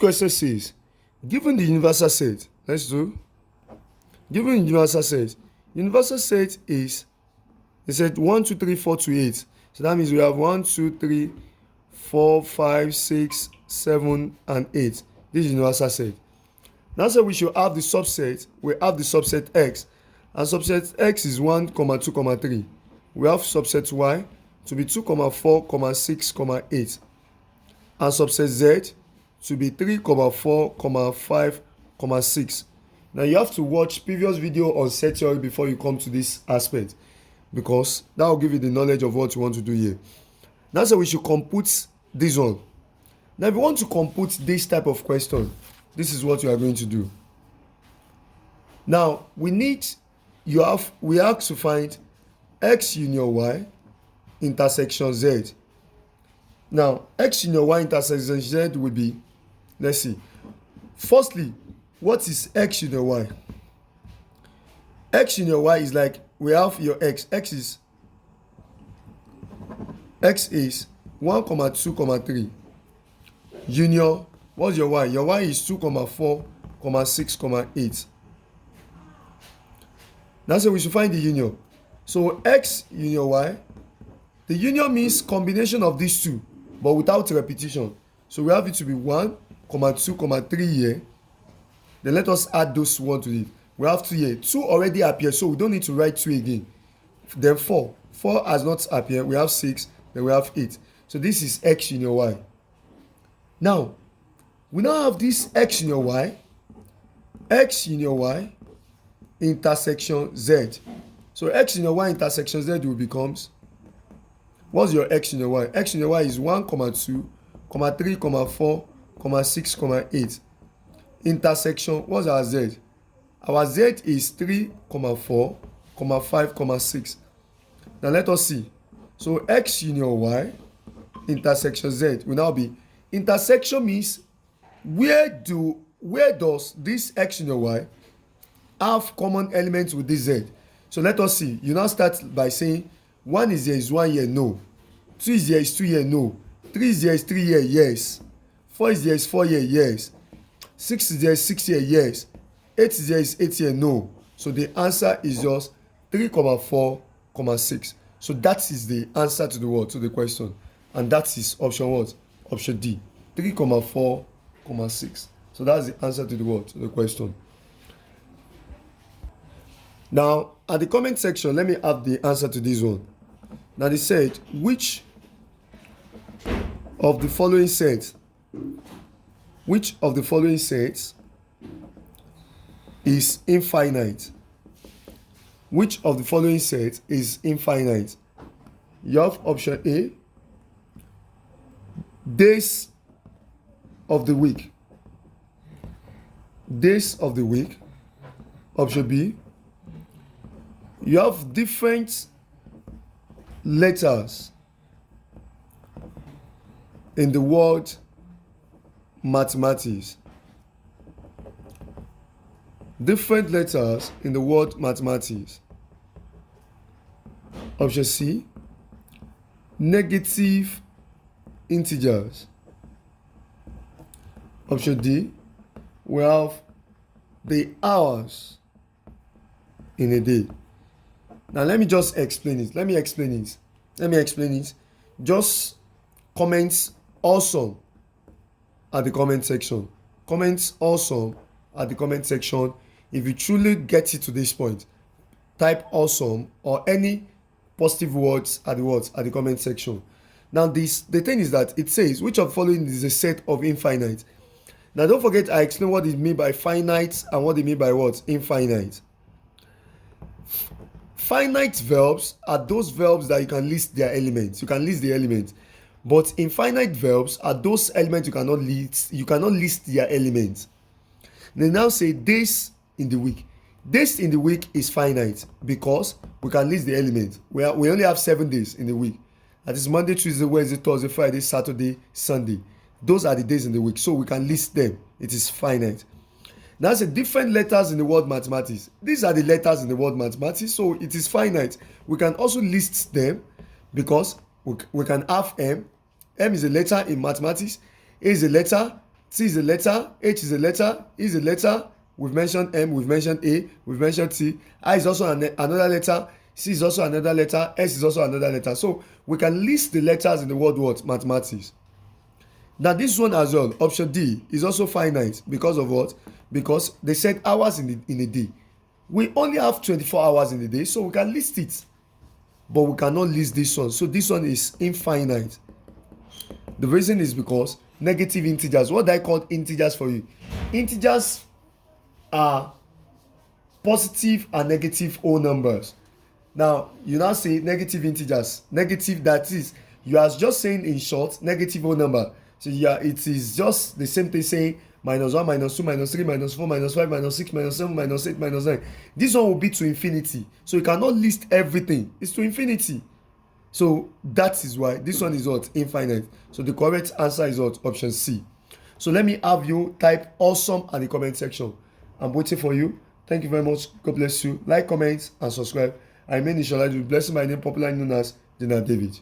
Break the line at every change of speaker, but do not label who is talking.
question says, given the universal set, given the universal set is, they said 1, 2, 3, 4 to 8. So that means we have 1, 2, 3, 4, 5, 6, 7, and 8. This is universal set. Now so we should have the subset. We have the subset x. And subset x is 1, 2, 3. We have subset y to be 2, 4, 6, 8. And subset z to be 3, 4, 5, 6. Now you have to watch previous video on set theory before you come to this aspect, because that will give you the knowledge of what you want to do here. Now so we should compute this one. Now if you want to compute this type of question, this is what you are going to do. Now we have to find x union y intersection z. Now x union y intersection z will be, let's see. Firstly, what is x union y? X union y is like, we have your x is 1, 2, 3. Union, what's your y? Your y is 2, 4, 6, 8. Now so we should find the union. So x union y, the union means combination of these two, but without repetition. So we have it to be 1, 2, 3 here. Then let us add those 1 to it. We have 2 here. 2 already appear, so we don't need to write 2 again. Then 4. 4 has not appeared. We have 6. Then we have 8. So this is x union y. Now, we now have this x union y intersection z. So x union y intersection z will becomes, what's your x union y? X union y is 1, 2, 3, 4, 6, 8. Intersection, what's our z? Our z is 3, 4, 5, 6. Now let us see. So x union y intersection z will now be, intersection means where does this x union y have common elements with this z? So let us see. You now start by saying 1 is here, is 1 here, no. 2 is here, is 2 here, no. 3 is here, is 3 here, yes. 4 is here, is 4 here, yes. 6 is there, is 6 here, yes. 8 is there, is 8 here, no. So the answer is just 3, 4, 6. So that is the answer to the word, to the question. And that is option what? Option D. 3, 4, 6. So that's the answer to the word, to the question. Now, at the comment section, let me have the answer to this one. Now they said, which of the following sets is infinite? Which of the following sets is infinite? You have option A, days of the week. Days of the week. Option B, you have different letters in the word mathematics. Different letters in the word mathematics. Option C, negative integers. Option D, we have the hours in a day. Now let me just explain it. Let me explain it. Just comments awesome at the comment section. Comments awesome at the comment section. If you truly get it to this point, type awesome or any positive words at the comment section. Now the thing is that it says, which of the following is a set of infinite? Now don't forget I explained what it means by finite and what it means by what? Infinite. Finite verbs are those verbs that you can list their elements. You can list the elements. But infinite verbs are those elements you cannot list. You cannot list their elements. They now say days in the week. Days in the week is finite because we can list the elements. We only have 7 days in the week. That is Monday, Tuesday, Wednesday, Thursday, Friday, Saturday, Sunday. Those are the days in the week. So we can list them. It is finite. Now say different letters in the word mathematics. These are the letters in the word mathematics. So it is finite. We can also list them because we can have M. M is a letter in mathematics. A is a letter T is a letter, H is a letter, E is a letter. We've mentioned M, we've mentioned A, we've mentioned T. I is also another letter, C is also another letter, S is also another letter. So we can list the letters in the word what? Mathematics. Now this one as well, option D, is also finite because of what? Because they said hours in a day. We only have 24 hours in a day, so we can list it. But we cannot list this one. So this one is infinite. The reason is because negative integers. What I call integers for you? Integers are positive and negative whole numbers. Now you now say negative integers. Negative, that is, you are just saying in short negative whole number. So yeah, it is just the same thing saying -1, -2, -3, -4, -5, -6, -7, -8, -9. This one will be to infinity. So you cannot list everything. It's to infinity. So that is why this one is what? Infinite. So the correct answer is what? Option C. So let me have you type awesome at the comment section. I'm waiting for you. Thank you very much. God bless you. Like, comment, and subscribe. I remain Inshallah. Blessed by name, popularly known as General David.